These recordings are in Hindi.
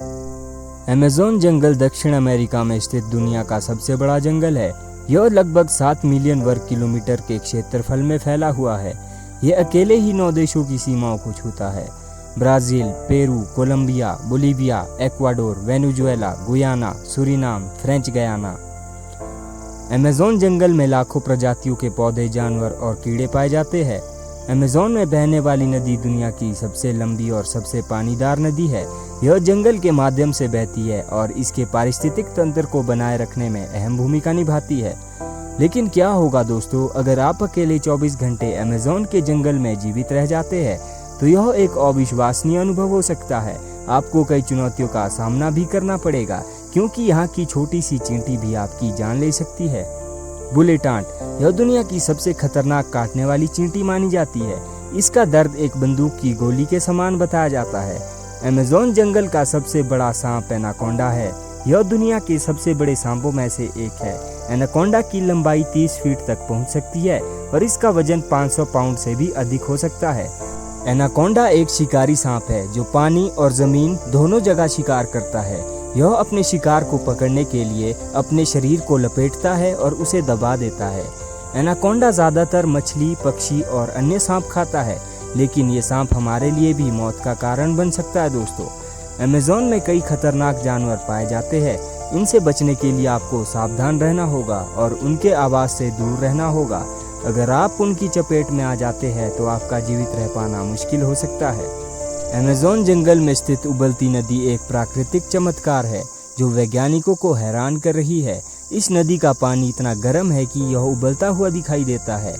अमेज़न जंगल दक्षिण अमेरिका में स्थित दुनिया का सबसे बड़ा जंगल है। यह लगभग 7 मिलियन वर्ग किलोमीटर के क्षेत्रफल में फैला हुआ है। यह अकेले ही 9 देशों की सीमाओं को छूता है: Brazil, Peru, Colombia, Bolivia, Ecuador, Venezuela, Guyana, Suriname, French Guiana. Amazon जंगल में लाखों प्रजातियों के पौधे, जानवर और कीड़े पाए जाते हैं। अमेज़न में बहने वाली नदी दुनिया की सबसे लंबी और सबसे पानीदार नदी है। यह जंगल के माध्यम से बहती है और इसके पारिस्थितिक तंत्र को बनाए रखने में अहम भूमिका निभाती है। लेकिन क्या होगा दोस्तों, अगर आप अकेले 24 घंटे अमेज़न के जंगल में जीवित रह जाते हैं, तो यह एक अविश्वसनीय अनुभव हो सकता है। आपको कई चुनौतियों का सामना भी करना पड़ेगा, क्योंकि यहाँ की छोटी सी चींटी भी आपकी जान ले सकती है। बुलेट आंट, यह दुनिया की सबसे खतरनाक काटने वाली चींटी मानी जाती है। इसका दर्द एक बंदूक की गोली के समान बताया जाता है। अमेज़न जंगल का सबसे बड़ा सांप एनाकोंडा है। यह दुनिया के सबसे बड़े सांपों में से एक है। एनाकोंडा की लंबाई 30 फीट तक पहुंच सकती है और इसका वजन 500 पाउंड से भी अधिक हो सकता है। एनाकोंडा एक शिकारी सांप है जो पानी और जमीन दोनों जगह शिकार करता है। यह अपने शिकार को पकड़ने के लिए अपने शरीर को लपेटता है और उसे दबा देता है। एनाकोंडा ज़्यादातर मछली, पक्षी और अन्य सांप खाता है, लेकिन ये सांप हमारे लिए भी मौत का कारण बन सकता है दोस्तों। अमेज़न में कई खतरनाक जानवर पाए जाते हैं। इनसे बचने के लिए आपको सावधान रहना होगा और उनके आवाज़ से दूर रहना होगा। अगर आप उनकी चपेट में आ जाते हैं तो आपका जीवित रह पाना मुश्किल हो सकता है। अमेज़न जंगल में स्थित उबलती नदी एक प्राकृतिक चमत्कार है जो वैज्ञानिकों को हैरान कर रही है। इस नदी का पानी इतना गर्म है कि यह उबलता हुआ दिखाई देता है।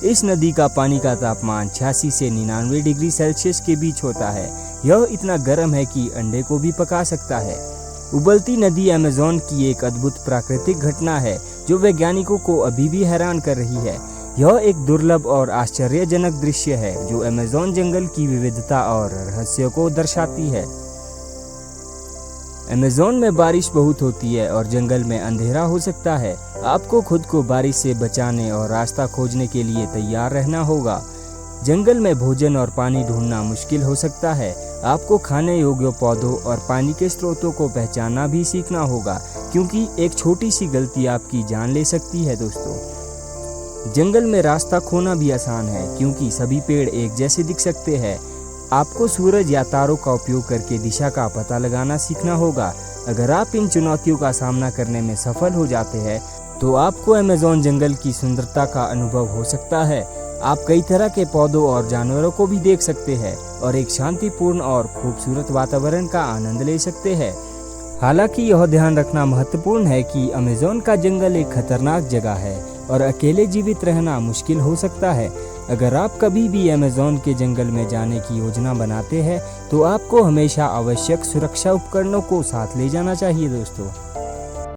इस नदी का पानी का तापमान 86 से 99 डिग्री सेल्सियस के बीच होता है। यह इतना गर्म है कि अंडे को भी पका सकता है। उबलती नदी अमेज़न की एक अद्भुत प्राकृतिक घटना है जो वैज्ञानिकों को अभी भी हैरान कर रही है। यह एक दुर्लभ और आश्चर्यजनक दृश्य है जो अमेज़न जंगल की विविधता और रहस्य को दर्शाती है। अमेज़न में बारिश बहुत होती है और जंगल में अंधेरा हो सकता है। आपको खुद को बारिश से बचाने और रास्ता खोजने के लिए तैयार रहना होगा। जंगल में भोजन और पानी ढूंढना मुश्किल हो सकता है। आपको खाने योग्य पौधों और पानी के स्रोतों को पहचानना भी सीखना होगा, क्योंकि एक छोटी सी गलती आपकी जान ले सकती है दोस्तों। जंगल में रास्ता खोना भी आसान है, क्योंकि सभी पेड़ एक जैसे दिख सकते हैं। आपको सूरज या तारों का उपयोग करके दिशा का पता लगाना सीखना होगा। अगर आप इन चुनौतियों का सामना करने में सफल हो जाते हैं, तो आपको अमेज़न जंगल की सुंदरता का अनुभव हो सकता है। आप कई तरह के पौधों और जानवरों को भी देख सकते हैं और एक शांतिपूर्ण और खूबसूरत वातावरण का आनंद ले सकते हैं। हालांकि यह ध्यान रखना महत्वपूर्ण है कि अमेज़न का जंगल एक खतरनाक जगह है और अकेले जीवित रहना मुश्किल हो सकता है। अगर आप कभी भी अमेज़न के जंगल में जाने की योजना बनाते हैं, तो आपको हमेशा आवश्यक सुरक्षा उपकरणों को साथ ले जाना चाहिए दोस्तों।